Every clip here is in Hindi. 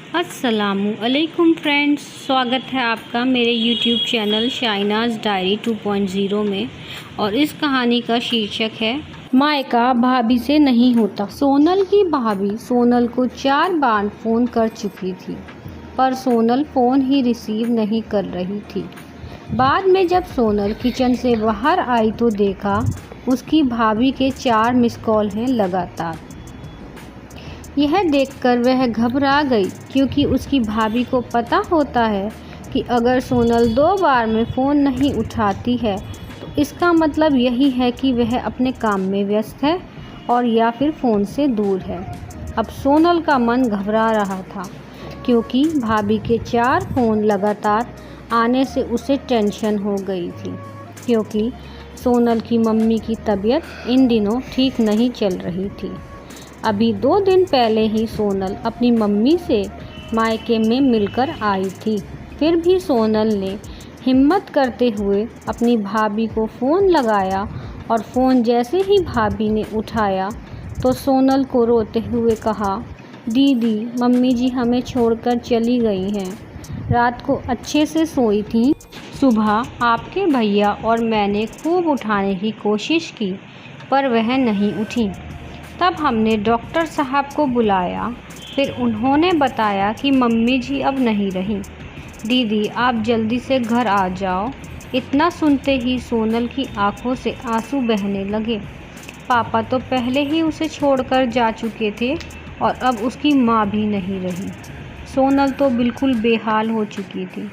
अस्सलामु अलैकुम फ्रेंड्स, स्वागत है आपका मेरे यूट्यूब चैनल शाइनाज़ डायरी 2.0 में। और इस कहानी का शीर्षक है मायका भाभी से नहीं होता। सोनल की भाभी सोनल को 4 बार फ़ोन कर चुकी थी, पर सोनल फ़ोन ही रिसीव नहीं कर रही थी। बाद में जब सोनल किचन से बाहर आई तो देखा उसकी भाभी के 4 मिस कॉल हैं लगातार। यह देखकर वह घबरा गई, क्योंकि उसकी भाभी को पता होता है कि अगर सोनल 2 बार में फ़ोन नहीं उठाती है तो इसका मतलब यही है कि वह अपने काम में व्यस्त है और या फिर फ़ोन से दूर है। अब सोनल का मन घबरा रहा था, क्योंकि भाभी के 4 फ़ोन लगातार आने से उसे टेंशन हो गई थी, क्योंकि सोनल की मम्मी की तबीयत इन दिनों ठीक नहीं चल रही थी। अभी 2 दिन पहले ही सोनल अपनी मम्मी से मायके में मिलकर आई थी। फिर भी सोनल ने हिम्मत करते हुए अपनी भाभी को फ़ोन लगाया, और फ़ोन जैसे ही भाभी ने उठाया तो सोनल को रोते हुए कहा, दीदी मम्मी जी हमें छोड़कर चली गई हैं। रात को अच्छे से सोई थी। सुबह आपके भैया और मैंने खूब उठाने की कोशिश की, पर वह नहीं उठी। तब हमने डॉक्टर साहब को बुलाया। फिर उन्होंने बताया कि मम्मी जी अब नहीं रहीं। दीदी आप जल्दी से घर आ जाओ। इतना सुनते ही सोनल की आंखों से आंसू बहने लगे। पापा तो पहले ही उसे छोड़कर जा चुके थे और अब उसकी माँ भी नहीं रही। सोनल तो बिल्कुल बेहाल हो चुकी थी।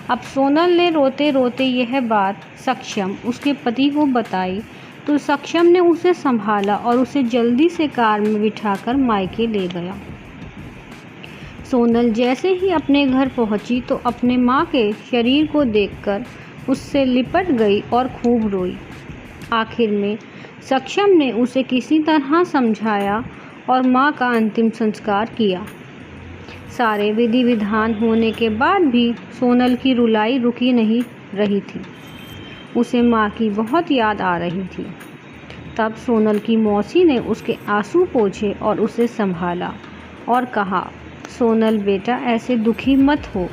अब सोनल ने रोते रोते यह बात सक्षम उसके पति को बताई, तो सक्षम ने उसे संभाला और उसे जल्दी से कार में बिठाकर मायके ले गया। सोनल जैसे ही अपने घर पहुंची तो अपने माँ के शरीर को देखकर उससे लिपट गई और खूब रोई। आखिर में सक्षम ने उसे किसी तरह समझाया और माँ का अंतिम संस्कार किया। सारे विधि विधान होने के बाद भी सोनल की रुलाई रुकी नहीं रही थी। उसे माँ की बहुत याद आ रही थी। तब सोनल की मौसी ने उसके आंसू पोंछे और उसे संभाला और कहा, सोनल बेटा ऐसे दुखी मत हो।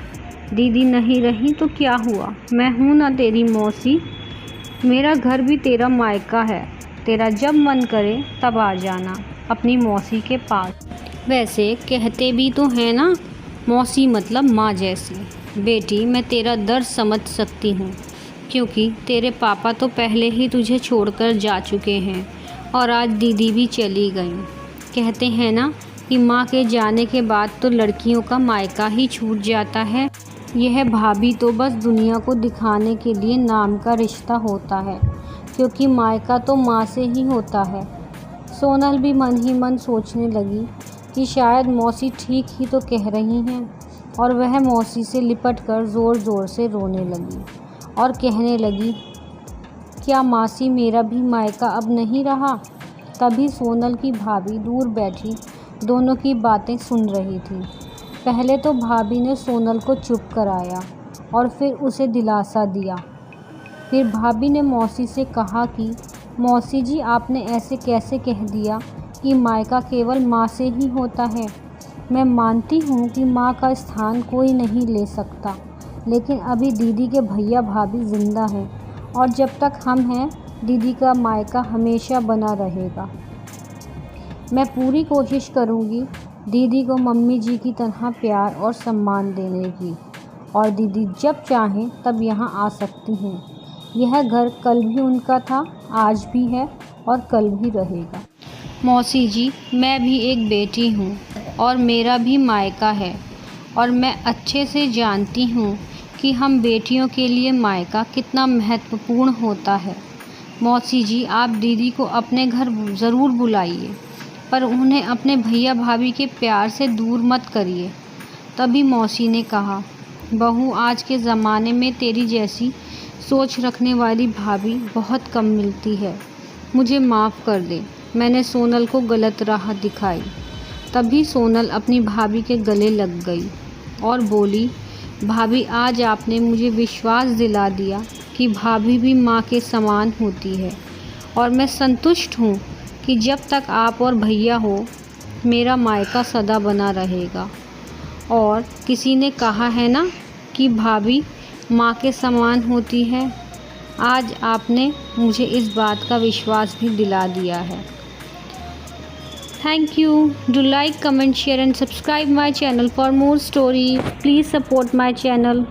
दीदी नहीं रही तो क्या हुआ, मैं हूँ ना तेरी मौसी। मेरा घर भी तेरा मायका है। तेरा जब मन करे तब आ जाना अपनी मौसी के पास। वैसे कहते भी तो हैं ना, मौसी मतलब माँ जैसी। बेटी मैं तेरा दर्द समझ सकती हूँ, क्योंकि तेरे पापा तो पहले ही तुझे छोड़कर जा चुके हैं और आज दीदी भी चली गई। कहते हैं ना कि माँ के जाने के बाद तो लड़कियों का मायका ही छूट जाता है। यह भाभी तो बस दुनिया को दिखाने के लिए नाम का रिश्ता होता है, क्योंकि मायका तो माँ से ही होता है। सोनल भी मन ही मन सोचने लगी कि शायद मौसी ठीक ही तो कह रही हैं, और वह मौसी से लिपट कर ज़ोर ज़ोर से रोने लगी और कहने लगी, क्या मासी मेरा भी मायका अब नहीं रहा। तभी सोनल की भाभी दूर बैठी दोनों की बातें सुन रही थी। पहले तो भाभी ने सोनल को चुप कराया और फिर उसे दिलासा दिया। फिर भाभी ने मौसी से कहा कि मौसी जी आपने ऐसे कैसे कह दिया कि मायका केवल माँ से ही होता है। मैं मानती हूँ कि माँ का स्थान कोई नहीं ले सकता, लेकिन अभी दीदी के भैया भाभी ज़िंदा हैं, और जब तक हम हैं दीदी का मायका हमेशा बना रहेगा। मैं पूरी कोशिश करूँगी दीदी को मम्मी जी की तरह प्यार और सम्मान देने की, और दीदी जब चाहें तब यहाँ आ सकती हैं। यह घर कल भी उनका था, आज भी है और कल भी रहेगा। मौसी जी मैं भी एक बेटी हूँ और मेरा भी मायका है, और मैं अच्छे से जानती हूँ कि हम बेटियों के लिए मायका कितना महत्वपूर्ण होता है। मौसी जी आप दीदी को अपने घर ज़रूर बुलाइए, पर उन्हें अपने भैया भाभी के प्यार से दूर मत करिए। तभी मौसी ने कहा, बहू आज के ज़माने में तेरी जैसी सोच रखने वाली भाभी बहुत कम मिलती है। मुझे माफ़ कर दे, मैंने सोनल को गलत राह दिखाई। तभी सोनल अपनी भाभी के गले लग गई और बोली, भाभी आज आपने मुझे विश्वास दिला दिया कि भाभी भी माँ के समान होती है, और मैं संतुष्ट हूँ कि जब तक आप और भैया हो मेरा मायका सदा बना रहेगा। और किसी ने कहा है ना कि भाभी माँ के समान होती है। आज आपने मुझे इस बात का विश्वास भी दिला दिया है। Thank you. Do like, comment, share and subscribe my channel for more story. Please support my channel.